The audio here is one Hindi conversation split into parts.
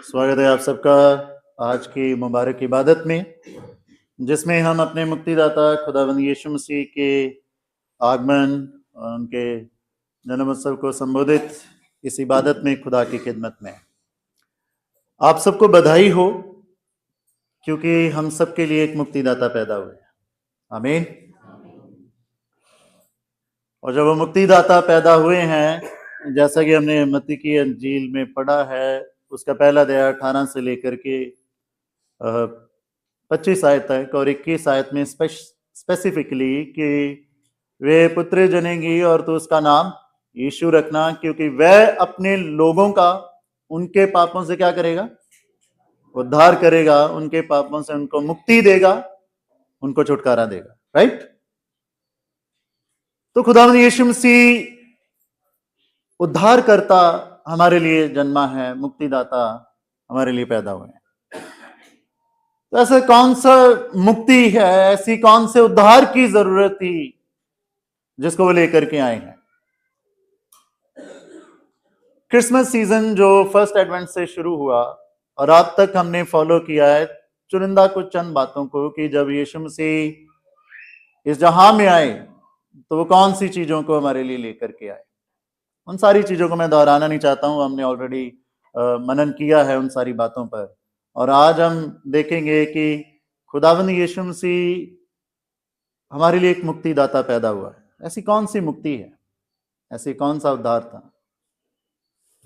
स्वागत है आप सबका आज की मुबारक इबादत में, जिसमें हम अपने मुक्तिदाता खुदावंद यीशु मसीह के आगमन और उनके जन्म उत्सव को संबोधित इस इबादत में खुदा की खिदमत में आप सबको बधाई हो, क्योंकि हम सबके लिए एक मुक्तिदाता पैदा हुए। आमीन। और जब वो मुक्तिदाता पैदा हुए हैं, जैसा कि हमने मत्ती की अंजील में पढ़ा है, उसका पहला अध्याय 18 से लेकर के 25 आयत तक और 21 आयत में स्पेसिफिकली कि वे पुत्र जनेंगी और तो उसका नाम यीशु रखना, क्योंकि वह अपने लोगों का उनके पापों से क्या करेगा? उद्धार करेगा, उनके पापों से उनको मुक्ति देगा, उनको छुटकारा देगा। राइट। तो खुदावंद यीशु मसीह उद्धारकर्ता हमारे लिए जन्मा है, मुक्तिदाता हमारे लिए पैदा हुए हैं। तो ऐसा कौन सा मुक्ति है, ऐसी कौन से उद्धार की जरूरत थी जिसको वो लेकर के आए हैं? क्रिसमस सीजन जो फर्स्ट एडवेंट से शुरू हुआ और अब तक हमने फॉलो किया है चुनिंदा कुछ चंद बातों को, कि जब यीशु मसीह इस जहां में आए तो वो कौन सी चीजों को हमारे लिए लेकर के आए। उन सारी चीजों को मैं दोहराना नहीं चाहता हूं, हमने ऑलरेडी मनन किया है उन सारी बातों पर। और आज हम देखेंगे कि खुदावंद यीशु मसीह हमारे लिए एक मुक्तिदाता पैदा हुआ है। ऐसी कौन सी मुक्ति है, ऐसी कौन सा उद्धार था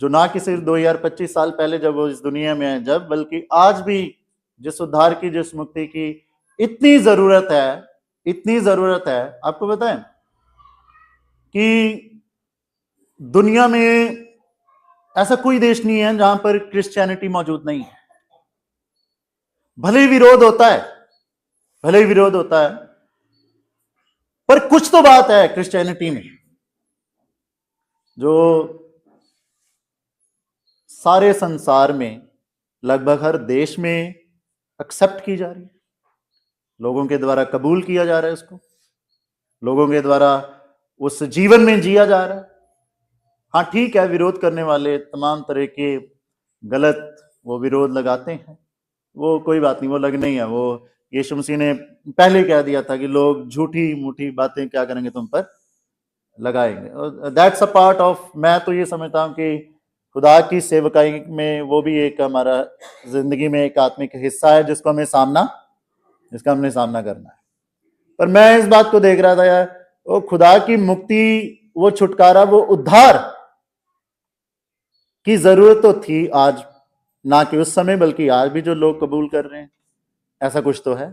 जो ना कि सिर्फ 2025 साल पहले जब वो इस दुनिया में आए जब, बल्कि आज भी जिस उद्धार की, जिस मुक्ति की इतनी जरूरत है, इतनी जरूरत है। आपको बताएं कि दुनिया में ऐसा कोई देश नहीं है जहां पर क्रिश्चियनिटी मौजूद नहीं है। भले ही विरोध होता है, भले ही विरोध होता है, पर कुछ तो बात है क्रिश्चियनिटी में जो सारे संसार में, लगभग हर देश में एक्सेप्ट की जा रही है, लोगों के द्वारा कबूल किया जा रहा है, उसको लोगों के द्वारा उस जीवन में जिया जा रहा है। हाँ ठीक है, विरोध करने वाले तमाम तरह के गलत वो विरोध लगाते हैं, वो कोई बात नहीं, वो लगना ही है। वो यीशु मसीह ने पहले कह दिया था कि लोग झूठी मूठी बातें क्या करेंगे, तुम पर लगाएंगे। दैट्स अ पार्ट ऑफ, मैं तो ये समझता हूँ कि खुदा की सेवकाई में वो भी एक हमारा जिंदगी में एक आत्मिक हिस्सा है जिसका हमने सामना करना है। पर मैं इस बात को देख रहा था यार, वो खुदा की मुक्ति, वो छुटकारा, वो उद्धार की जरूरत तो थी आज, ना कि उस समय, बल्कि आज भी जो लोग कबूल कर रहे हैं। ऐसा कुछ तो है,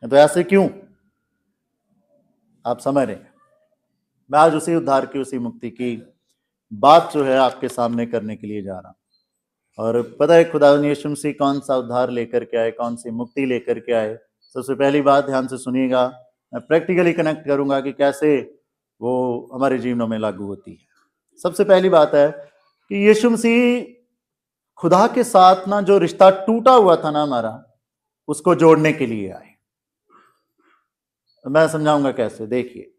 तो ऐसे क्यों? आप समझ रहे हैं। मैं आज उसी उद्धार की, उसी मुक्ति की बात जो है आपके सामने करने के लिए जा रहा हूं। और पता है खुदावंद यीशु मसीह कौन सा उद्धार लेकर के आए, कौन सी मुक्ति लेकर के आए। सबसे पहली बात ध्यान से सुनिएगा, मैं प्रैक्टिकली कनेक्ट करूंगा कि कैसे वो हमारे जीवनों में लागू होती है। सबसे पहली बात है कि यीशु मसीह खुदा के साथ ना जो रिश्ता टूटा हुआ था ना हमारा, उसको जोड़ने के लिए आए। मैं समझाऊंगा कैसे। देखिए,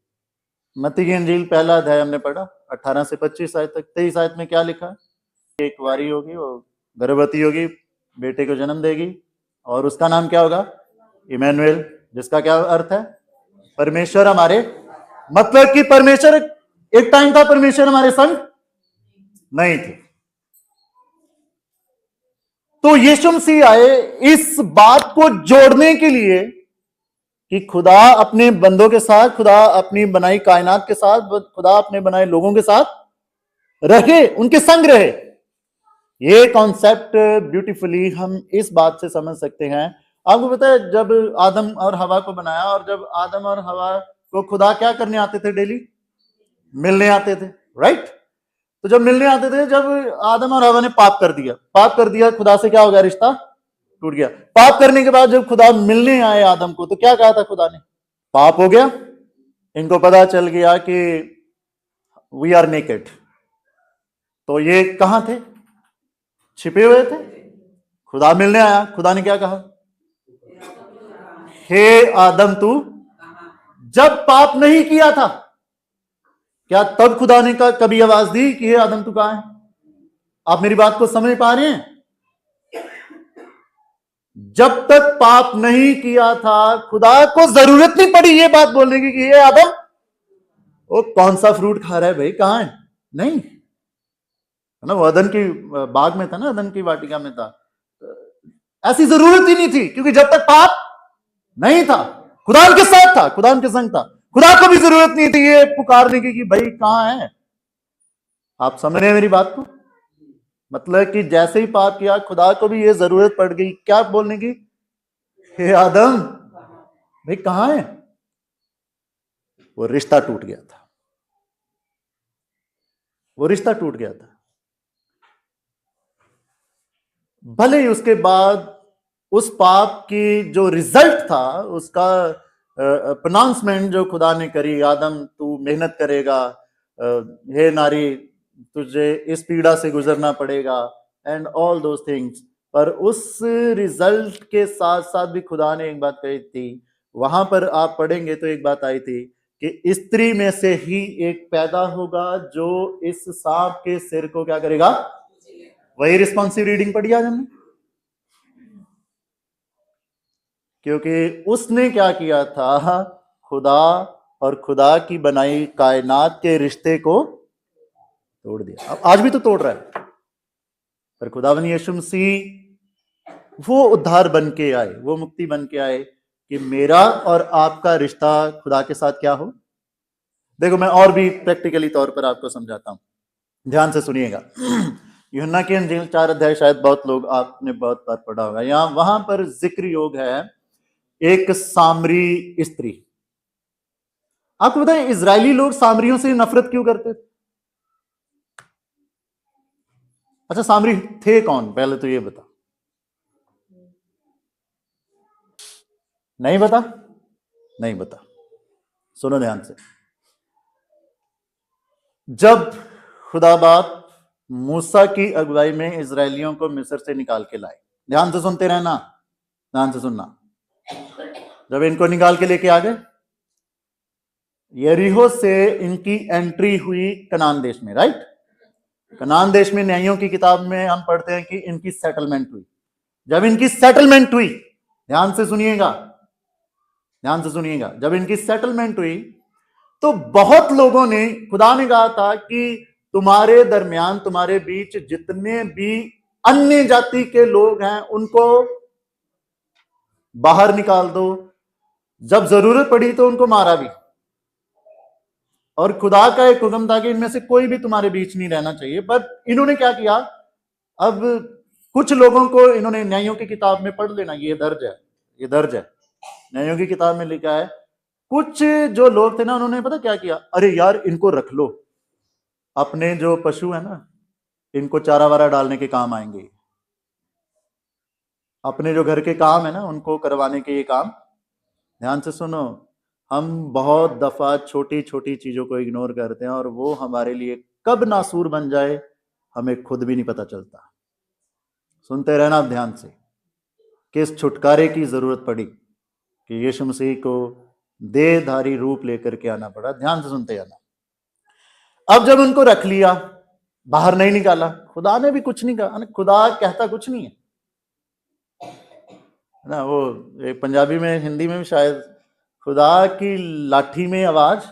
मत्ती की अंजील पहला अध्याय हमने पढ़ा 18 से 25 आयत तक। 23 आयत में क्या लिखा है? एक कुंवारी होगी, वो गर्भवती होगी, बेटे को जन्म देगी और उसका नाम क्या होगा? इमैनुएल, जिसका क्या अर्थ है? परमेश्वर हमारे। मतलब कि परमेश्वर, एक टाइम था परमेश्वर हमारे संग नहीं थे, तो यीशु मसीह आए इस बात को जोड़ने के लिए कि खुदा अपने बंदों के साथ, खुदा अपनी बनाई कायनात के साथ, खुदा अपने बनाए लोगों के साथ रहे, उनके संग रहे। ये कॉन्सेप्ट ब्यूटीफुली हम इस बात से समझ सकते हैं। आपको पता है, जब आदम और हवा को बनाया, और जब आदम और हवा को खुदा क्या करने आते थे? डेली मिलने आते थे। राइट। तो जब मिलने आते थे, जब आदम और हवा ने पाप कर दिया, खुदा से क्या हो गया? रिश्ता टूट गया। पाप करने के बाद जब खुदा मिलने आए आदम को, तो क्या कहा था खुदा ने? पाप हो गया, इनको पता चल गया कि वी आर नेकेड। तो ये कहां थे? छिपे हुए थे। खुदा मिलने आया, खुदा ने क्या कहा? हे आदम तू, जब पाप नहीं किया था, क्या तब खुदा ने कभी आवाज दी कि हे आदम तू कहां है? आप मेरी बात को समझ पा रहे हैं? जब तक पाप नहीं किया था खुदा को जरूरत नहीं पड़ी ये बात बोलने की कि ये आदम वो कौन सा फ्रूट खा रहा है भाई, कहां है, नहीं है ना, वो अदन की बाग में था ना, अदन की वाटिका में था, ऐसी जरूरत ही नहीं थी क्योंकि जब तक पाप नहीं था खुदा उनके साथ था, खुदा उनके संग था, खुदा को भी जरूरत नहीं थी ये पुकारने की कि भाई कहां है। आप समझ रहे हैं मेरी बात को? मतलब कि जैसे ही पाप किया खुदा को भी ये जरूरत पड़ गई क्या बोलने की, हे आदम भाई कहां है। वो रिश्ता टूट गया था, वो रिश्ता टूट गया था। भले ही उसके बाद उस पाप की जो रिजल्ट था उसका प्रोनाउंसमेंट जो खुदा ने करी, आदम तू मेहनत करेगा, हे नारी तुझे इस पीड़ा से गुजरना पड़ेगा एंड ऑल दोज थिंग्स, पर उस रिजल्ट के साथ साथ भी खुदा ने एक बात कही थी, वहां पर आप पढ़ेंगे तो एक बात आई थी कि स्त्री में से ही एक पैदा होगा जो इस सांप के सिर को क्या करेगा। वही रिस्पॉन्सिव रीडिंग पढ़ी आज हमने, क्योंकि उसने क्या किया था, खुदा और खुदा की बनाई कायनात के रिश्ते को तोड़ दिया। अब आज भी तो तोड़ रहा है, पर खुदावन यीशु मसीह वो उद्धार बन के आए, वो मुक्ति बन के आए कि मेरा और आपका रिश्ता खुदा के साथ क्या हो। देखो मैं और भी प्रैक्टिकली तौर पर आपको समझाता हूं, ध्यान से सुनिएगा। यूहन्ना की अंजील 4 अध्याय शायद बहुत लोग आपने बहुत बार पढ़ा होगा, यहां वहां पर जिक्र योग है एक सामरी स्त्री। आपको पता है इजरायली लोग सामरियों से नफरत क्यों करते थे? अच्छा सामरी थे कौन पहले तो ये बता, नहीं बता, नहीं बता, सुनो ध्यान से। जब खुदा बाप मूसा की अगुवाई में इजरायलियों को मिस्र से निकाल के लाए, ध्यान से सुनते रहना, ध्यान से सुनना। जब इनको निकाल के लेके आ गए, यरीहो से इनकी एंट्री हुई कनान देश में, राइट। कनान देश में न्यायों की किताब में हम पढ़ते हैं कि इनकी सेटलमेंट हुई। जब इनकी सेटलमेंट हुई, ध्यान से सुनिएगा, ध्यान से सुनिएगा, जब इनकी सेटलमेंट हुई तो बहुत लोगों ने, खुदा ने कहा था कि तुम्हारे दरमियान, तुम्हारे बीच जितने भी अन्य जाति के लोग हैं उनको बाहर निकाल दो, जब जरूरत पड़ी तो उनको मारा भी। और खुदा का एक हुक्म था कि इनमें से कोई भी तुम्हारे बीच नहीं रहना चाहिए। पर इन्होंने क्या किया, अब कुछ लोगों को इन्होंने, न्यायों की किताब में पढ़ लेना, ये दर्ज है, ये दर्ज है, न्यायों की किताब में लिखा है, कुछ जो लोग थे ना उन्होंने पता क्या किया, अरे यार इनको रख लो, अपने जो पशु है ना इनको चारा वारा डालने के काम आएंगे, अपने जो घर के काम है ना उनको करवाने के ये काम। ध्यान से सुनो, हम बहुत दफा छोटी छोटी चीजों को इग्नोर करते हैं और वो हमारे लिए कब नासूर बन जाए हमें खुद भी नहीं पता चलता। सुनते रहना ध्यान से, किस छुटकारे की जरूरत पड़ी कि यीशु मसीह को देहधारी रूप लेकर के आना पड़ा। ध्यान से सुनते जाना। अब जब उनको रख लिया, बाहर नहीं निकाला, खुदा ने भी कुछ नहीं कहा, खुदा कहता कुछ नहीं है ना। वो एक पंजाबी में, हिंदी में भी शायद, खुदा की लाठी में आवाज,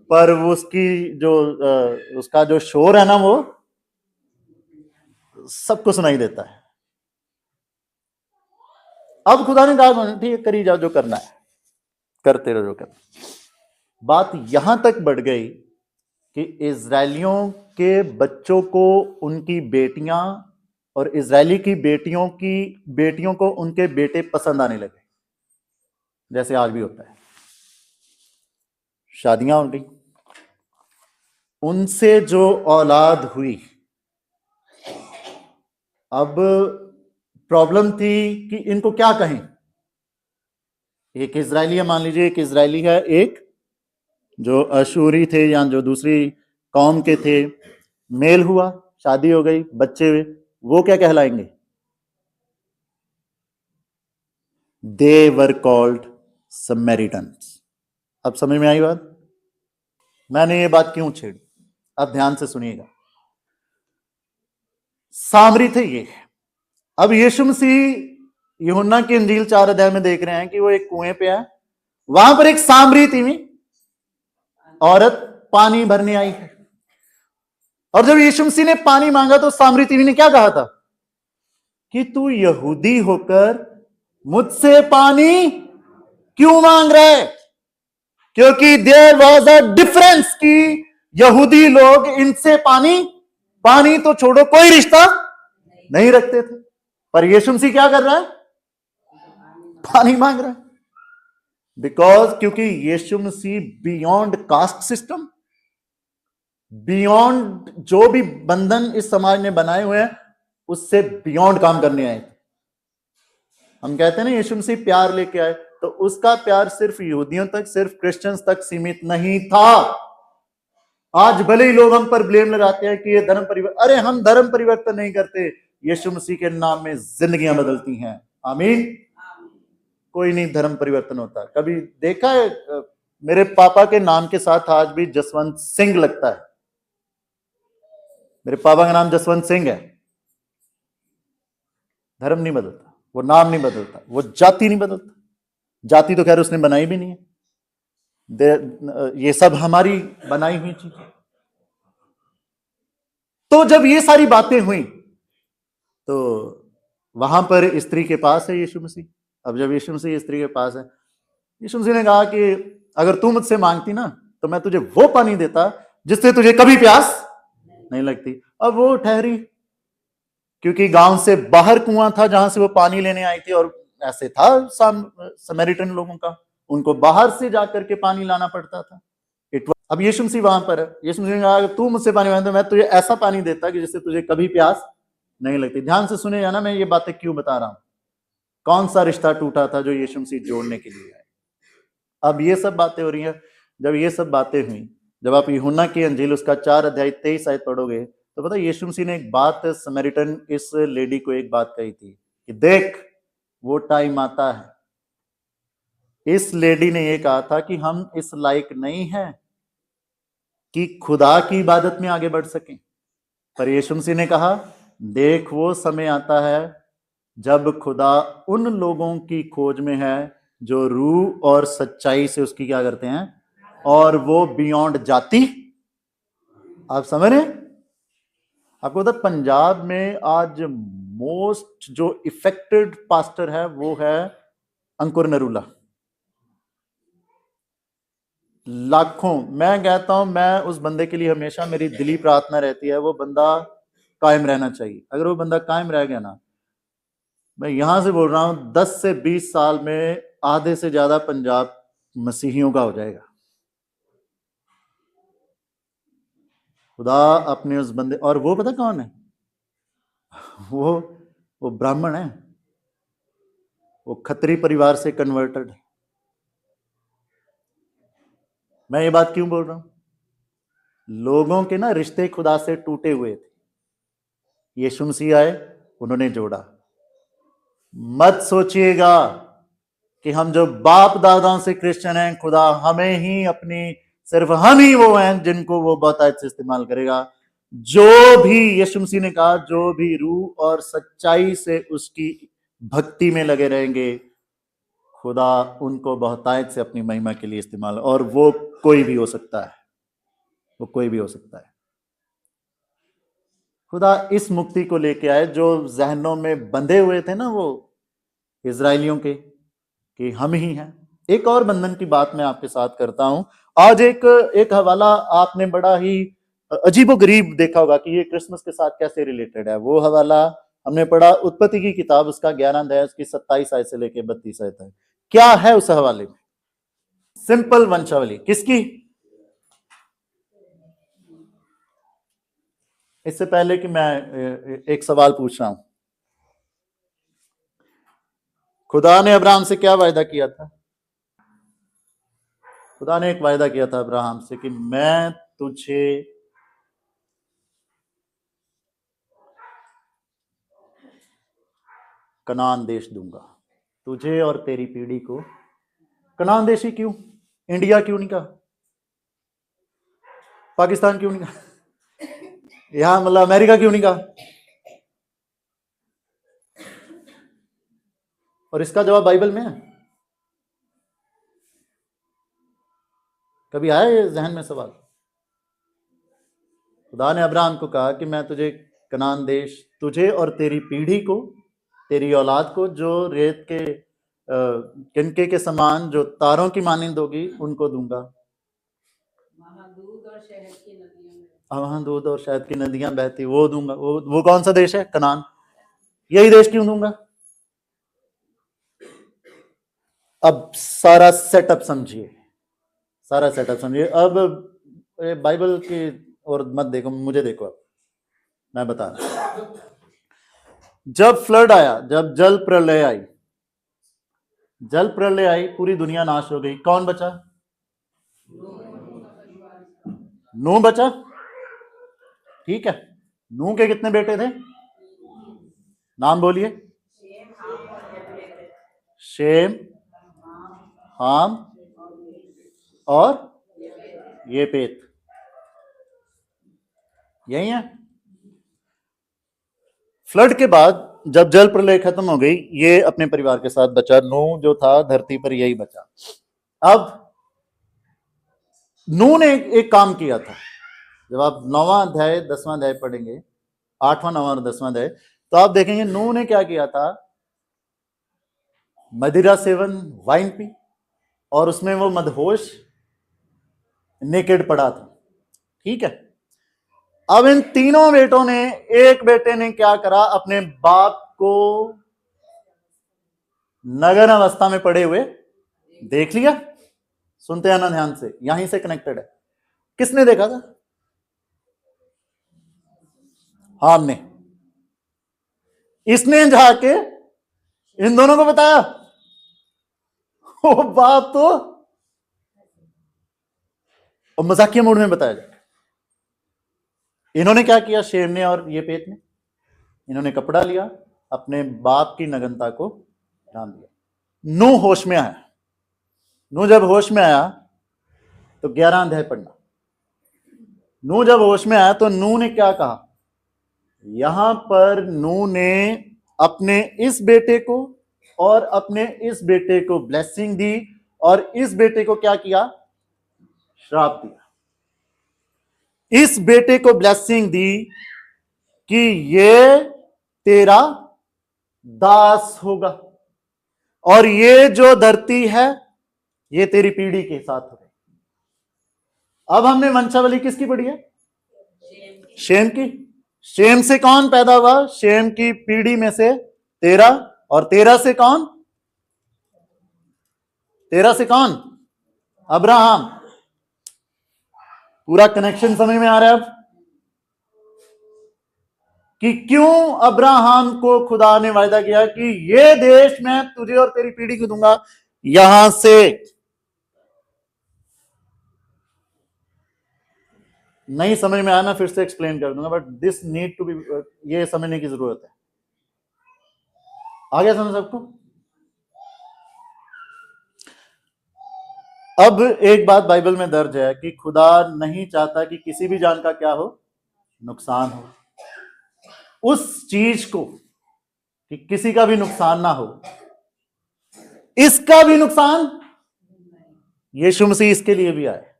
पर वो उसकी जो उसका जो शोर है ना वो सबको सुनाई देता है। अब खुदा ने कहा ठीक है करी जाओ, जो करना है करते रहो, जो करना। बात यहां तक बढ़ गई कि इजरायलियों के बच्चों को उनकी बेटियां और इजरायली की बेटियों को उनके बेटे पसंद आने लगे, जैसे आज भी होता है। शादियां हो गई, उनसे जो औलाद हुई, अब प्रॉब्लम थी कि इनको क्या कहें। एक इजरायली है, मान लीजिए एक इजरायली है, एक जो अशूरी थे या जो दूसरी कौम के थे, मेल हुआ, शादी हो गई, बच्चे हुए, वो क्या कहलाएंगे? दे वर कॉल्ड समैरिटन्स। अब समझ में आई बात? मैंने ये बात क्यों छेड़ी, अब ध्यान से सुनिएगा। सामरी थे ये। अब यीशु मसीह यूहन्ना की इंजील 4 अध्याय में देख रहे हैं कि वो एक कुएं पे है, वहां पर एक सामरी तीवी औरत पानी भरने आई है, और जब यीशु मसीह ने पानी मांगा तो सामरी तीवी ने क्या कहा था कि तू यहूदी होकर मुझसे पानी क्यों मांग रहा है? क्योंकि देयर वॉज अ डिफरेंस कि यहूदी लोग इनसे पानी तो छोड़ो कोई रिश्ता नहीं रखते थे, पर यीशु मसीह क्या कर रहा है? पानी मांग रहा है। बिकॉज क्योंकि यीशु मसीह बियॉन्ड कास्ट सिस्टम, बियॉन्ड जो भी बंधन इस समाज ने बनाए हुए हैं उससे बियॉन्ड काम करने आए। हम कहते हैं ना यीशु मसीह प्यार लेके आए, तो उसका प्यार सिर्फ यहूदियों तक, सिर्फ क्रिश्चियंस तक सीमित नहीं था। आज भले ही लोग हम पर ब्लेम लगाते हैं कि ये धर्म परिवर्तन, अरे हम धर्म परिवर्तन नहीं करते, यीशु मसीह के नाम में जिंदगियां बदलती हैं। आमीन। कोई नहीं धर्म परिवर्तन होता। कभी देखा है मेरे पापा के नाम के साथ आज भी जसवंत सिंह लगता है। मेरे पापा का नाम जसवंत सिंह है। धर्म नहीं बदलता, वो नाम नहीं बदलता, वो जाति नहीं बदलता। जाति तो खैर उसने बनाई भी नहीं है, ये सब हमारी बनाई हुई चीज। तो जब ये सारी बातें हुई तो वहां पर स्त्री के पास है यीशु मसीह। अब जब यीशु मसीह स्त्री के पास है, यीशु मसीह ने कहा कि अगर तू मुझसे मांगती ना तो मैं तुझे वो पानी देता जिससे तुझे कभी प्यास नहीं लगती। अब वो ठहरी, क्योंकि गांव से बाहर कुआं था जहां से वो पानी लेने आई थी, और ऐसे था समैरिटन लोगों का, उनको बाहर से जाकर के पानी लाना पड़ता था। अब यीशु मसीह वहां पर है। यीशु मसीह ने कहा तू मुझसे पानी मांगता मैं तुझे ऐसा पानी देता कि जिससे तुझे कभी प्यास नहीं लगती। ध्यान से सुने जाना, मैं ये बातें क्यों बता रहा हूं, कौन सा रिश्ता टूटा था जो यीशु मसीह जोड़ने के लिए है। अब ये सब बातें हो रही हैं। जब ये सब बातें हुई, जब आप यूहन्ना की अंजील उसका 4 अध्याय 23 आयत पढ़ोगे तो पता यीशु मसीह ने एक बात समैरिटन इस लेडी को एक बात कही थी कि देख वो टाइम आता है। इस लेडी ने यह कहा था कि हम इस लायक नहीं हैं कि खुदा की इबादत में आगे बढ़ सकें, पर यीशु मसीह ने कहा देख वो समय आता है जब खुदा उन लोगों की खोज में है जो रूह और सच्चाई से उसकी क्या करते हैं, और वो बियॉन्ड जाति। आप समझ रहे हैं? आपको पता पंजाब में आज मोस्ट जो इफेक्टेड पास्टर है वो है अंकुर नरूला। लाखों, मैं कहता हूं, मैं उस बंदे के लिए हमेशा मेरी दिली प्रार्थना रहती है वो बंदा कायम रहना चाहिए। अगर वो बंदा कायम रह गया ना, मैं यहां से बोल रहा हूं 10 से 20 साल में आधे से ज्यादा पंजाब मसीहियों का हो जाएगा। खुदा अपने उस बंदे, और वो पता कौन है, वो ब्राह्मण है, वो खत्री परिवार से कन्वर्टेड है। मैं ये बात क्यों बोल रहा हूं, लोगों के ना रिश्ते खुदा से टूटे हुए थे, यीशु मसीह आए, उन्होंने जोड़ा। मत सोचिएगा कि हम जो बाप दादाओं से क्रिश्चियन हैं खुदा हमें ही अपनी, सिर्फ हम ही वो हैं जिनको वो बहुतायत से इस्तेमाल करेगा। जो भी यीशु मसीह ने कहा जो भी रूह और सच्चाई से उसकी भक्ति में लगे रहेंगे खुदा उनको बहुतायत से अपनी महिमा के लिए इस्तेमाल, और वो कोई भी हो सकता है, वो कोई भी हो सकता है। खुदा इस मुक्ति को लेके आए जो जहनों में बंधे हुए थे ना वो इजरायलियों के, कि हम ही हैं। एक और बंधन की बात मैं आपके साथ करता हूं आज। एक हवाला आपने बड़ा ही अजीबोगरीब देखा होगा कि ये क्रिसमस के साथ कैसे रिलेटेड है। वो हवाला हमने पढ़ा उत्पत्ति की किताब उसका 11 अध्याय उसकी 27 आयत से लेकर 32 आयत तक। क्या है उस हवाले में? सिंपल वंशावली किसकी? इससे पहले कि मैं एक सवाल पूछ रहा हूं, खुदा ने अब्राहम से क्या वायदा किया था? खुदा ने एक वायदा किया था अब्राहम से कि मैं तुझे कनान देश दूंगा, तुझे और तेरी पीढ़ी को। कनान देश ही क्यों? इंडिया क्यों नहीं कहा? पाकिस्तान क्यों नहीं कहा? यहां मतलब अमेरिका क्यों नहीं कहा? और इसका जवाब बाइबल में है। कभी आया ये जहन में सवाल? खुदा ने अब्राहम को कहा कि मैं तुझे कनान देश, तुझे और तेरी पीढ़ी को, तेरी औलाद को, जो रेत के किनके के समान, जो तारों की मानिंद होगी, उनको दूंगा। वहां दूध और शहद की नदियां बहती, वो दूंगा। वो कौन सा देश है? कनान। यही देश क्यों दूंगा? अब सारा सेटअप समझिए, सारा सेटअप समझिए। अब बाइबल की और मत देखो, मुझे देखो। अब मैं बता रहा, जब फ्लड आया, जब जल प्रलय आई, जल प्रलय आई, पूरी दुनिया नाश हो गई, कौन बचा? नूह बचा। ठीक है, नूह के कितने बेटे थे? नाम बोलिए। शेम, हाम और येपेत, यही है। फ्लड के बाद जब जल प्रलय खत्म हो गई, ये अपने परिवार के साथ बचा। नूह जो था धरती पर यही बचा। अब नूह ने एक काम किया था। जब आप 9वां अध्याय 10वां अध्याय पढ़ेंगे, 8वां 9वां और 10वां अध्याय, तो आप देखेंगे नूह ने क्या किया था। मदिरा सेवन, वाइन पी, और उसमें वो मदहोश नेकेड पड़ा था। ठीक है, अब इन तीनों बेटों ने, एक बेटे ने क्या करा, अपने बाप को नग्न अवस्था में पड़े हुए देख लिया। सुनते हैं ना ध्यान से, यहीं से कनेक्टेड है। किसने देखा था? हाम ने। इसने जाके इन दोनों को बताया। वो बात तो मजाकिया मूड में बताया जाए। इन्होंने क्या किया, शेम ने और ये पेट ने, इन्होंने कपड़ा लिया, अपने बाप की नग्नता को ढांक दिया। नूह होश में आया। नूह जब होश में आया तो 11 अध्याय पढ़ना। नूह जब होश में आया तो नूह ने क्या कहा? यहां पर नूह ने अपने इस बेटे को और अपने इस बेटे को ब्लेसिंग दी, और इस बेटे को क्या किया? श्राप दिया। इस बेटे को ब्लेसिंग दी कि ये तेरा दास होगा, और ये जो धरती है ये तेरी पीढ़ी के साथ होगी। अब हमने वंशावली किसकी पढ़ी है? शेम की। शेम से कौन पैदा हुआ? शेम की पीढ़ी में से तेरा, और तेरा से कौन? तेरा से कौन? अब्राहम। पूरा कनेक्शन समझ में आ रहा है अब कि क्यों अब्राहम को खुदा ने वायदा किया कि ये देश मैं तुझे और तेरी पीढ़ी को दूंगा। यहां से नहीं समझ में आया, मैं फिर से एक्सप्लेन कर दूंगा, but this need to be, ये समझने की जरूरत है। आ गया समझ सबको? अब एक बात बाइबल में दर्ज है कि खुदा नहीं चाहता कि किसी भी जान का क्या हो? नुकसान हो। उस चीज को कि किसी का भी नुकसान ना हो, इसका भी नुकसान यीशु मसीह इसके लिए भी आए।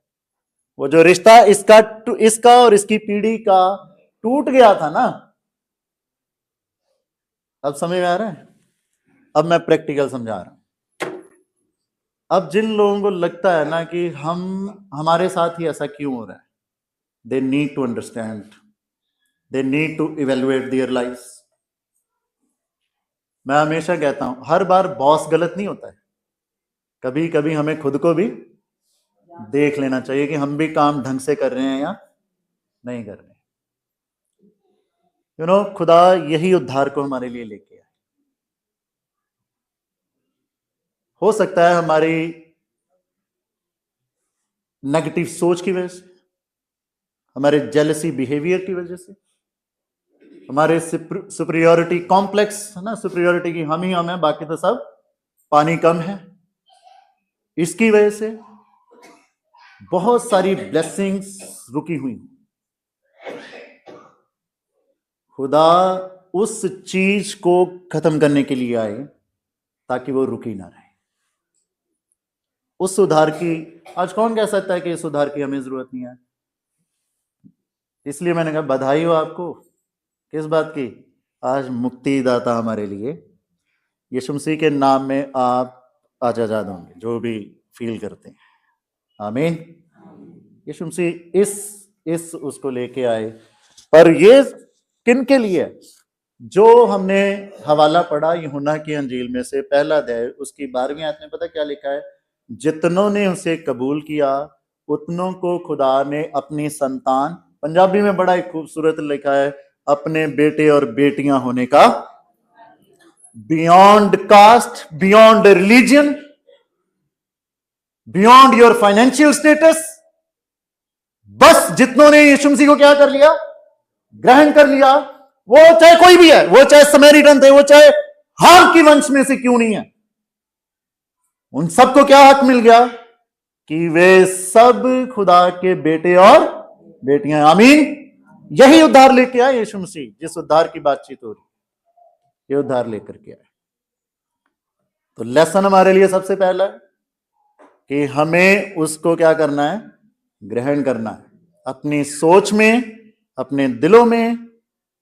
वो जो रिश्ता इसका और इसकी पीढ़ी का टूट गया था ना, अब समझ में आ रहा है? अब मैं प्रैक्टिकल समझा रहा हूं। अब जिन लोगों को लगता है ना कि हमारे साथ ही ऐसा क्यों हो रहा है, they need to understand, they need to evaluate their life. मैं हमेशा कहता हूं, हर बार बॉस गलत नहीं होता है। कभी कभी हमें खुद को भी देख लेना चाहिए कि हम भी काम ढंग से कर रहे हैं या नहीं कर रहे। खुदा यही उद्धार को हमारे लिए लेके आए। हो सकता है हमारी नेगेटिव सोच की वजह से, हमारे जेलसी बिहेवियर की वजह से, हमारे सुपरियोरिटी कॉम्प्लेक्स है ना, सुपरियोरिटी की हम ही हम है, बाकी तो सब पानी कम है, इसकी वजह से बहुत सारी ब्लेसिंग्स रुकी हुई। खुदा उस चीज को खत्म करने के लिए आए ताकि वो रुकी ना रहे। उस सुधार की आज कौन कह सकता है कि इस सुधार की हमें जरूरत नहीं है? इसलिए मैंने कहा बधाई हो आपको। किस बात की? आज मुक्तिदाता हमारे लिए यीशु मसीह के नाम में आप आज आजाद होंगे, जो भी फील करते हैं। आमीन। यीशु मसीह इस उसको लेके आए, पर ये किन के लिए? जो हमने हवाला पढ़ा यूहन्ना की अंजील में से पहला अध्याय उसकी 12वीं आयत में, पता क्या लिखा है? जितनों ने उसे कबूल किया उतनों को खुदा ने अपनी संतान, पंजाबी में बड़ा ही खूबसूरत लिखा है, अपने बेटे और बेटियां होने का, beyond caste, beyond religion, beyond your financial status. बस जितनों ने यीशु मसीह को क्या कर लिया? ग्रहण कर लिया। वो चाहे कोई भी है, वो चाहे समैरिटन थे, वो चाहे हाम की वंश में से क्यों नहीं है, उन सबको क्या हक मिल गया? कि वे सब खुदा के बेटे और बेटियां। आमीन। यही उद्धार लेके आए यीशु मसीह, जिस उद्धार की बातचीत हो रही, ये उद्धार लेकर के आए। तो लेसन हमारे लिए सबसे पहला है कि हमें उसको क्या करना है? ग्रहण करना है। अपनी सोच में, अपने दिलों में,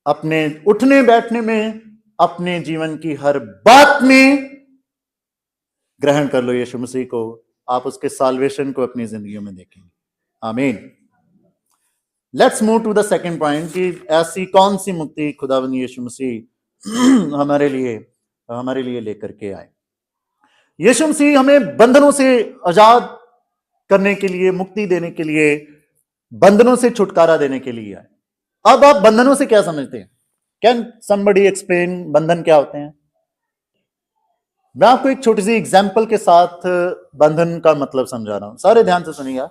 अपने उठने बैठने में, अपने जीवन की हर बात में ग्रहण कर लो यीशु मसीह को। आप उसके साल्वेशन को अपनी जिंदगी में देखेंगे। आमीन। Let's move to the second point कि ऐसी कौन सी मुक्ति खुदावंद यीशु मसीह हमारे लिए लेकर के आए। यीशु मसीह हमें बंधनों से आजाद करने के लिए, मुक्ति देने के लिए, बंधनों से छुटकारा देने के लिए आए। अब आप बंधनों से क्या समझते हैं? कैन समबडी एक्सप्लेन बंधन क्या होते हैं? मैं आपको एक छोटी सी एग्जाम्पल के साथ बंधन का मतलब समझा रहा हूं, सारे ध्यान से सुनिएगा।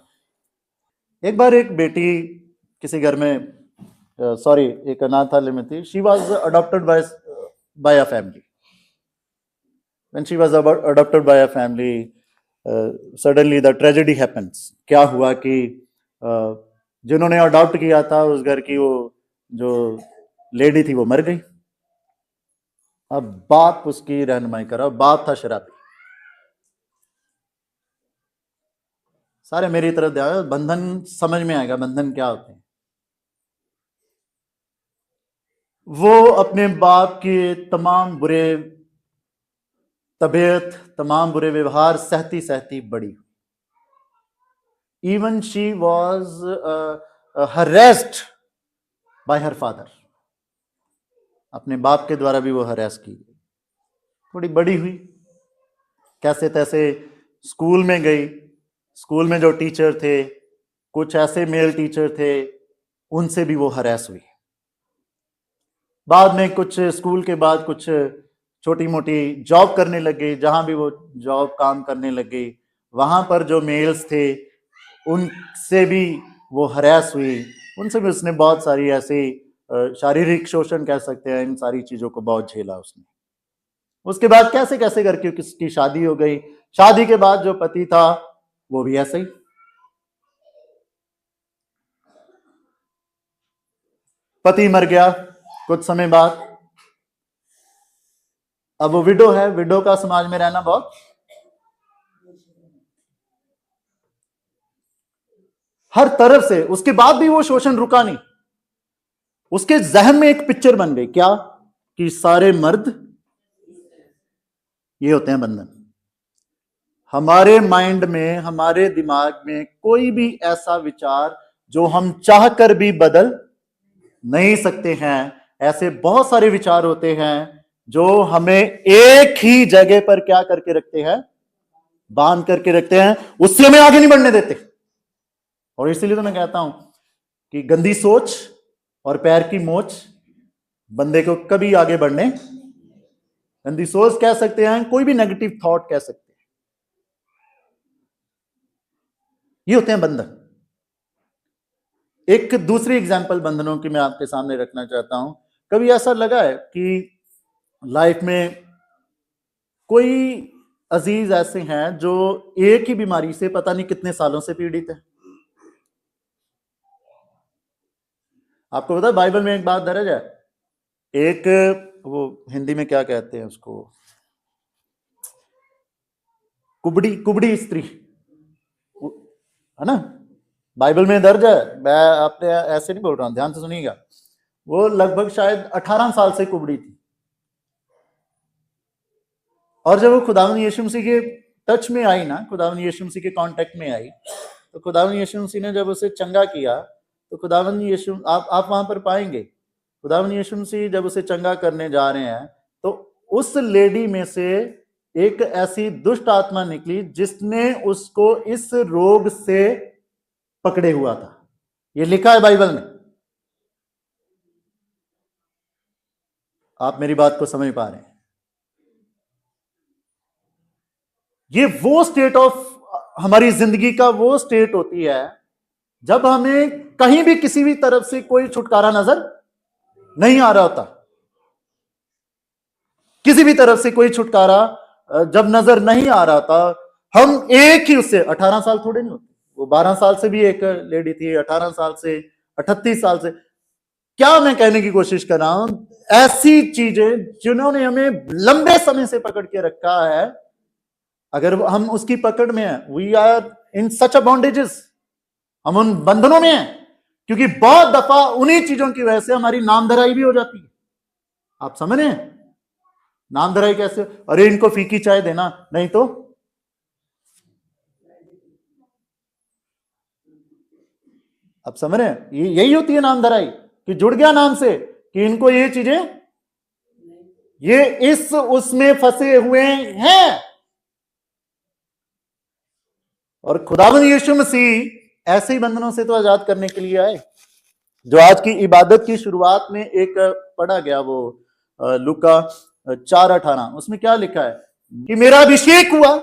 एक बार एक बेटी किसी घर में, एक अनाथालय में थी। She was adopted by a family. When she was adopted by a family, suddenly the tragedy happens. क्या हुआ कि जिन्होंने अडॉप्ट किया था उस घर की वो जो लेडी थी वो मर गई। अब बाप उसकी रहनुमाई करा, बाप था शराबी। सारे मेरी तरफ ध्यान, बंधन समझ में आएगा, बंधन क्या होते हैं। वो अपने बाप के तमाम बुरे तबीयत, तमाम बुरे व्यवहार सहती सहती बड़ी। Even she was harassed by her father. अपने बाप के द्वारा भी वो हरेस की गई। थोड़ी बड़ी हुई, कैसे तैसे स्कूल में गई। स्कूल में जो टीचर थे, कुछ ऐसे मेल टीचर थे, उनसे भी वो हरेस हुई। बाद में कुछ स्कूल के बाद कुछ छोटी मोटी जॉब करने लग गई। जहां भी वो जॉब काम करने लग गई, वहां पर जो मेल्स थे उनसे भी वो हरेस हुई। उनसे भी उसने बहुत सारी ऐसी शारीरिक शोषण कह सकते हैं, इन सारी चीजों को बहुत झेला उसने। उसके बाद कैसे कैसे करके किसकी शादी हो गई। शादी के बाद जो पति था वो भी ऐसे ही। पति मर गया कुछ समय बाद। अब वो विडो है। विडो का समाज में रहना बहुत, हर तरफ से। उसके बाद भी वो शोषण रुका नहीं। उसके जहन में एक पिक्चर बन गई, क्या? कि सारे मर्द ये होते हैं बंधन। हमारे माइंड में, हमारे दिमाग में कोई भी ऐसा विचार जो हम चाहकर भी बदल नहीं सकते हैं, ऐसे बहुत सारे विचार होते हैं जो हमें एक ही जगह पर क्या करके रखते हैं? बांध करके रखते हैं, उससे हमें आगे नहीं बढ़ने देते। और इसीलिए तो मैं कहता हूं कि गंदी सोच और पैर की मोच बंदे को कभी आगे बढ़ने, गंदी सोच कह सकते हैं, कोई भी नेगेटिव थॉट कह सकते हैं, ये होते हैं बंधन। एक दूसरी एग्जाम्पल बंधनों की मैं आपके सामने रखना चाहता हूं। कभी ऐसा लगा है कि लाइफ में कोई अजीज ऐसे हैं जो एक ही बीमारी से पता नहीं कितने सालों से पीड़ित है? आपको पता है बाइबल में एक बात दर्ज है, एक वो हिंदी में क्या कहते हैं उसको, कुबड़ी कुबड़ी स्त्री, है ना, बाइबल में दर्ज है, मैं आपने ऐसे नहीं बोल रहा हूं, ध्यान से सुनिएगा। वो लगभग शायद 18 साल से कुबड़ी थी, और जब वो खुदावंद यीशु मसीह के टच में आई ना, खुदावंद यीशु मसीह के कांटेक्ट में आई, तो खुदावंद यीशु मसीह ने जब उसे चंगा किया, तो खुदावंद यीशु, आप वहां पर पाएंगे, खुदावंद यीशु मसीह जब उसे चंगा करने जा रहे हैं, तो उस लेडी में से एक ऐसी दुष्ट आत्मा निकली जिसने उसको इस रोग से पकड़े हुआ था। ये लिखा है बाइबल में। आप मेरी बात को समझ पा रहे हैं? ये वो स्टेट ऑफ हमारी जिंदगी का वो स्टेट होती है जब हमें कहीं भी किसी भी तरफ से कोई छुटकारा नजर नहीं आ रहा होता। किसी भी तरफ से कोई छुटकारा जब नजर नहीं आ रहा था, हम एक ही उससे, 18 साल थोड़े नहीं होते, वो 12 साल से भी एक लेडी थी, 18 साल से, 38 साल से। क्या मैं कहने की कोशिश कर रहा हूं, ऐसी चीजें जिन्होंने हमें लंबे समय से पकड़ के रखा है, अगर हम उसकी पकड़ में हैं, we are in such a bondages, हम उन बंधनों में हैं, क्योंकि बहुत दफा उन्हीं चीजों की वजह से हमारी नामधराई भी हो जाती है। आप समझ रहे हैं? नामधराई कैसे? अरे इनको फीकी चाय देना, नहीं तो आप समझ रहे हैं? यही होती है नामधराई, कि जुड़ गया नाम से, कि इनको ये चीजें, ये इस उसमें फंसे हुए हैं। और खुदावंद यीशु मसीह ऐसे ही बंधनों से तो आजाद करने के लिए आए। जो आज की इबादत की शुरुआत में एक पढ़ा गया, वो लूका 4:18, उसमें क्या लिखा है कि मेरा अभिषेक हुआ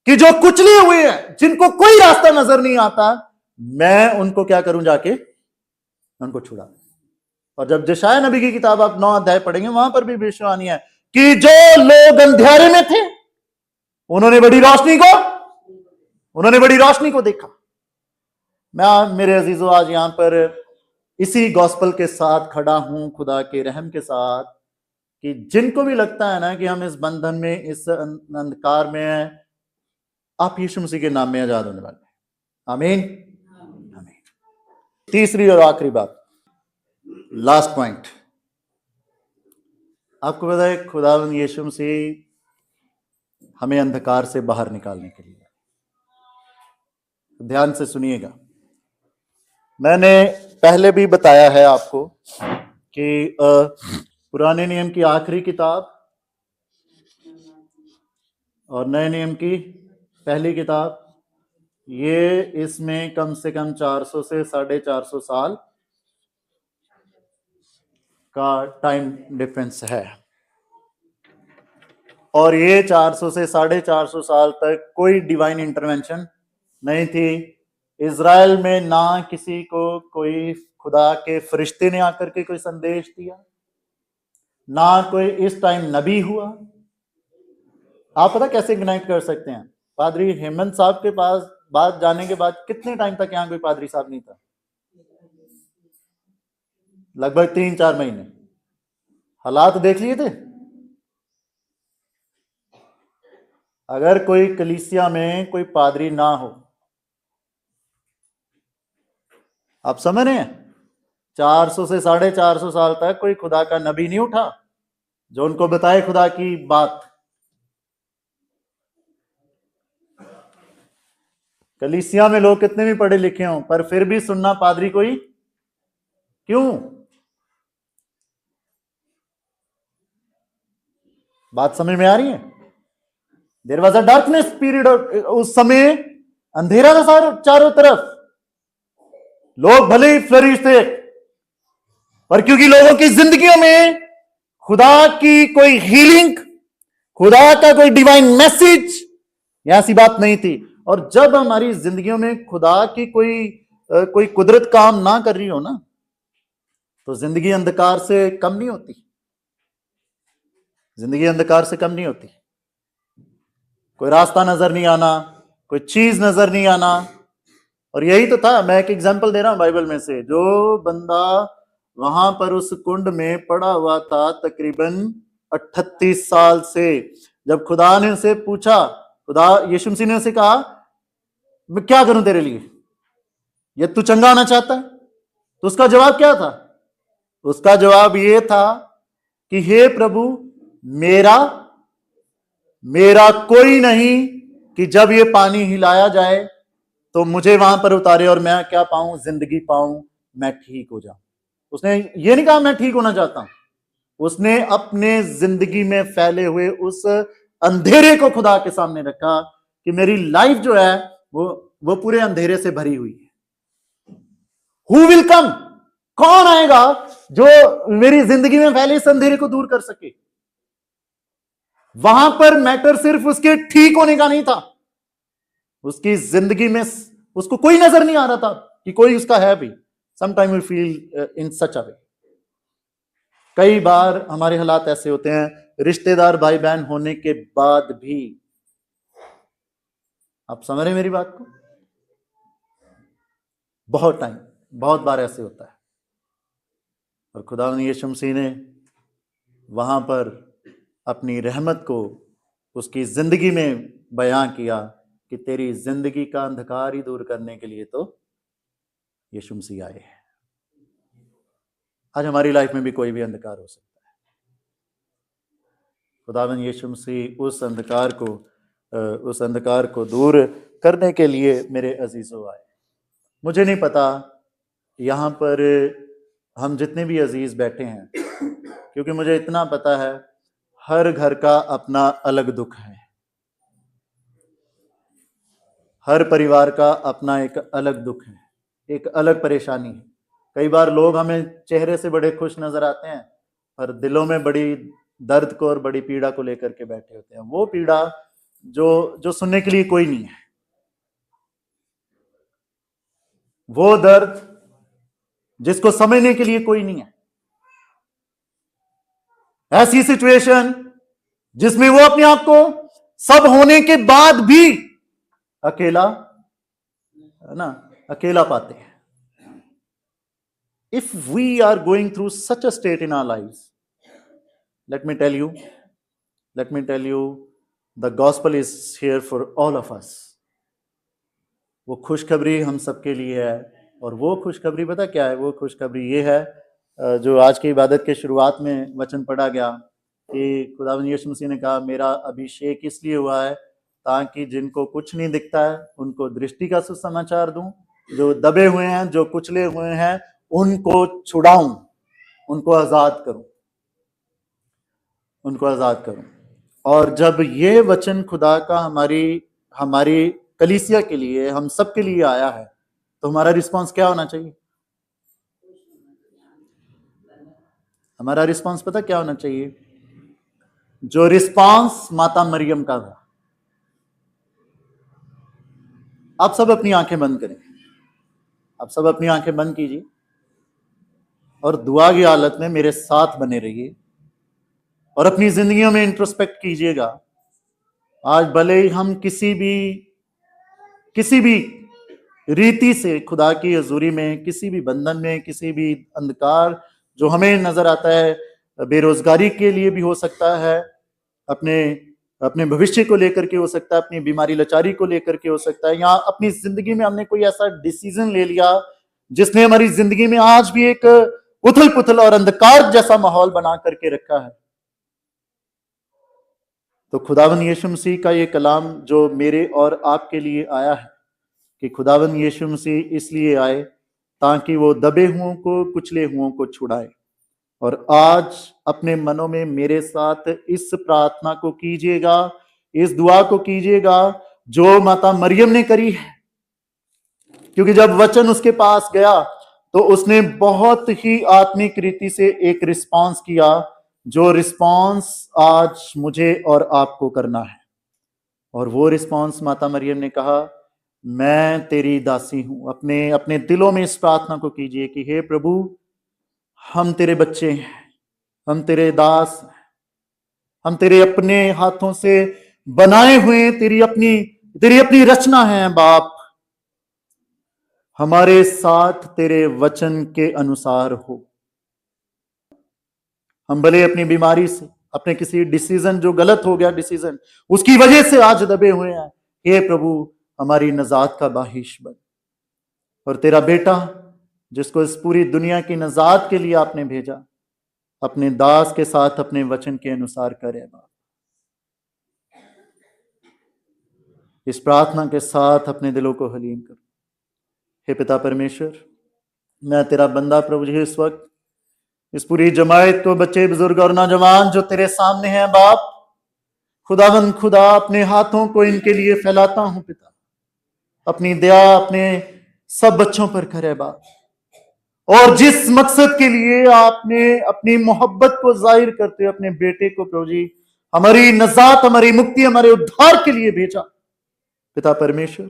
कि जो कुचले हुए हैं, जिनको कोई रास्ता नजर नहीं आता, मैं उनको क्या करूं, जाके उनको छुड़ा। और जब यशायाह नबी की किताब आप 9 अध्याय पढ़ेंगे, वहां पर भी भविष्यवाणी है कि जो लोग अंधेरे में थे, उन्होंने बड़ी रोशनी को देखा। मैं, मेरे अजीजों, आज यहां पर इसी गॉस्पल के साथ खड़ा हूं, खुदा के रहम के साथ, कि जिनको भी लगता है ना कि हम इस बंधन में, इस अंधकार में हैं, आप यीशु मसीह के नाम में आजाद होने वाले हैं। आमीन, आमीन। तीसरी और आखिरी बात, लास्ट पॉइंट, आपको पता है खुदावंद यीशु मसीह हमें अंधकार से बाहर निकालने के लिए, ध्यान से सुनिएगा। मैंने पहले भी बताया है आपको कि पुराने नियम की आखिरी किताब और नए नियम की पहली किताब, ये इसमें कम से कम 400 से 450 साल का टाइम डिफरेंस है। और ये 400 से 450 साल तक कोई डिवाइन इंटरवेंशन नहीं थी। इज़राइल में ना किसी को कोई खुदा के फरिश्ते ने आकर के कोई संदेश दिया, ना कोई इस टाइम नबी हुआ। आप पता कैसे कनेक्ट कर सकते हैं? पादरी हेमंत साहब के पास बात जाने के बाद कितने टाइम तक यहाँ कोई पादरी साहब नहीं था? लगभग 3-4 महीने। हालात देख लिए थे। अगर कोई कलीसिया में कोई पादरी ना हो, आप समझ रहे हैं, 400 से 450 साल तक कोई खुदा का नबी नहीं उठा जो उनको बताए खुदा की बात। कलीसिया में लोग कितने भी पढ़े लिखे हों, पर फिर भी सुनना पादरी कोई क्यों? बात समझ में आ रही है? There was a darkness period, उस समय अंधेरा था चारों तरफ। लोग भले ही फ्लरिश थे, पर क्योंकि लोगों की जिंदगियों में खुदा की कोई हीलिंग, खुदा का कोई डिवाइन मैसेज, ऐसी बात नहीं थी। और जब हमारी जिंदगियों में खुदा की कोई कुदरत काम ना कर रही हो ना, तो जिंदगी अंधकार से कम नहीं होती। जिंदगी अंधकार से कम नहीं होती। कोई रास्ता नजर नहीं आना, कोई चीज नजर नहीं आना। और यही तो था, मैं एक एग्जांपल दे रहा हूं बाइबल में से। जो बंदा वहां पर उस कुंड में पड़ा हुआ था तकरीबन 38 साल से, जब खुदा ने उसे पूछा खुदा यीशु मसीह ने उसे कहा, मैं क्या करूं तेरे लिए, ये तू चंगा होना चाहता है? तो उसका जवाब क्या था? उसका जवाब ये था कि हे प्रभु, मेरा मेरा कोई नहीं कि जब ये पानी हिलाया जाए तो मुझे वहां पर उतारे और मैं क्या पाऊं, जिंदगी पाऊं, मैं ठीक हो जाऊं। उसने ये नहीं कहा मैं ठीक होना चाहता हूं, उसने अपने जिंदगी में फैले हुए उस अंधेरे को खुदा के सामने रखा कि मेरी लाइफ जो है वो पूरे अंधेरे से भरी हुई है। हु विल कम, कौन आएगा जो मेरी जिंदगी में फैले इस अंधेरे को दूर कर सके? वहां पर मैटर सिर्फ उसके ठीक होने का नहीं था, उसकी जिंदगी में उसको कोई नजर नहीं आ रहा था कि कोई उसका है भी। Sometime we feel in such अ वे। कई बार हमारे हालात ऐसे होते हैं, रिश्तेदार भाई बहन होने के बाद भी, आप समझ रहे हैं मेरी बात को? बहुत बार ऐसे होता है। और खुदा यीशु मसीह ने वहां पर अपनी रहमत को उसकी जिंदगी में बयां किया कि तेरी जिंदगी का अंधकार ही दूर करने के लिए तो यीशु मसीह आए हैं। आज हमारी लाइफ में भी कोई भी अंधकार हो सकता है। खुदावन यीशु मसीह उस अंधकार को दूर करने के लिए मेरे अजीजों आए। मुझे नहीं पता यहाँ पर हम जितने भी अजीज बैठे हैं, क्योंकि मुझे इतना पता है हर घर का अपना अलग दुख है, हर परिवार का अपना एक अलग दुख है, एक अलग परेशानी है। कई बार लोग हमें चेहरे से बड़े खुश नजर आते हैं, पर दिलों में बड़ी दर्द को और बड़ी पीड़ा को लेकर के बैठे होते हैं। वो पीड़ा जो सुनने के लिए कोई नहीं है, वो दर्द जिसको समझने के लिए कोई नहीं है। ऐसी सिचुएशन जिसमें वो अपने आप को सब होने के बाद भी अकेला, है ना, अकेला पाते हैं। If we are going through such a state in our lives, let me tell you, the gospel is here for all of us. वो खुशखबरी हम सबके लिए है। और वो खुशखबरी पता क्या है? वो खुशखबरी ये है जो आज की इबादत के शुरुआत में वचन पढ़ा गया कि खुदावंद यीशु मसीह ने कहा, मेरा अभिषेक इसलिए हुआ है ताकि जिनको कुछ नहीं दिखता है उनको दृष्टि का सुसमाचार दूं, जो दबे हुए हैं, जो कुचले हुए हैं, उनको छुड़ाऊं, उनको आजाद करूं। और जब ये वचन खुदा का हमारी कलीसिया के लिए, हम सब के लिए आया है, तो हमारा रिस्पांस क्या होना चाहिए? हमारा रिस्पांस पता क्या होना चाहिए? जो रिस्पांस माता मरियम का था। आप सब अपनी आंखें बंद करें, आप सब अपनी आंखें बंद कीजिए और दुआ की हालत में मेरे साथ बने रहिए और अपनी जिंदगियों में इंट्रोस्पेक्ट कीजिएगा। आज भले ही हम किसी भी रीति से खुदा की हजूरी में, किसी भी बंधन में, किसी भी अंधकार जो हमें नजर आता है, बेरोजगारी के लिए भी हो सकता है, अपने भविष्य को लेकर के हो सकता है, अपनी बीमारी लाचारी को लेकर के हो सकता है, या अपनी जिंदगी में हमने कोई ऐसा डिसीजन ले लिया जिसने हमारी जिंदगी में आज भी एक उथल पुथल और अंधकार जैसा माहौल बना करके रखा है। तो खुदावन यीशु मसीह का ये कलाम जो मेरे और आपके लिए आया है कि खुदावन यीशु मसीह इसलिए आए ताकि वो दबे हुओं को, कुचले हुओं को छुड़ाए। और आज अपने मनों में मेरे साथ इस प्रार्थना को कीजिएगा, इस दुआ को कीजिएगा जो माता मरियम ने करी है। क्योंकि जब वचन उसके पास गया तो उसने बहुत ही आत्मिक रीति से एक रिस्पांस किया, जो रिस्पांस आज मुझे और आपको करना है। और वो रिस्पांस माता मरियम ने कहा, मैं तेरी दासी हूं। अपने दिलों में इस प्रार्थना को कीजिए कि हे प्रभु, हम तेरे बच्चे हैं, हम तेरे दास, हम तेरे अपने हाथों से बनाए हुए तेरी अपनी रचना है। बाप, हमारे साथ तेरे वचन के अनुसार हो। हम भले अपनी बीमारी से, अपने किसी डिसीजन जो गलत हो गया डिसीजन, उसकी वजह से आज दबे हुए हैं, हे प्रभु हमारी नजात का बाहिश बन। और तेरा बेटा जिसको इस पूरी दुनिया की नजात के लिए आपने भेजा, अपने दास के साथ अपने वचन के अनुसार करे बाप। इस प्रार्थना के साथ अपने दिलों को हलीम कर। हे पिता परमेश्वर, मैं तेरा बंदा प्रभु जी इस वक्त इस पूरी जमायत को, बच्चे बुजुर्ग और नौजवान जो तेरे सामने हैं बाप, खुदावंद खुदा अपने हाथों को इनके लिए फैलाता हूं पिता। अपनी दया अपने सब बच्चों पर करे बाप, और जिस मकसद के लिए आपने अपनी मोहब्बत को जाहिर करते हुए अपने बेटे को प्रभु जी हमारी नजात, हमारी मुक्ति, हमारे उद्धार के लिए भेजा पिता परमेश्वर,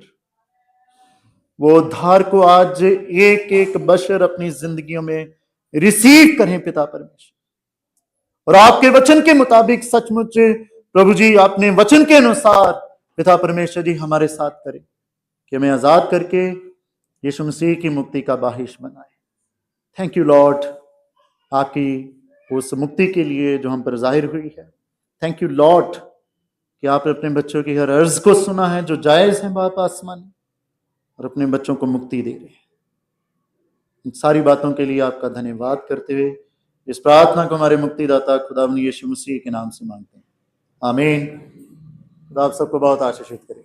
वो उद्धार को आज एक एक बशर अपनी जिंदगियों में रिसीव करें पिता परमेश्वर, और आपके वचन के मुताबिक सचमुच प्रभु जी अपने वचन के अनुसार पिता परमेश्वर जी हमारे साथ करें कि हमें आजाद करके यीशु मसीह की मुक्ति का बाहिश बनाए। थैंक यू लॉर्ड, आपकी उस मुक्ति के लिए जो हम पर जाहिर हुई है। थैंक यू लॉर्ड कि आपने अपने बच्चों की हर अर्ज को सुना है जो जायज है बाप आसमान, और अपने बच्चों को मुक्ति दे रहे हैं। इन सारी बातों के लिए आपका धन्यवाद करते हुए इस प्रार्थना को हमारे मुक्तिदाता खुदावंद यीशु मसीह के नाम से मांगते हैं, आमीन। खुदा आप सबको बहुत आशीषित करे।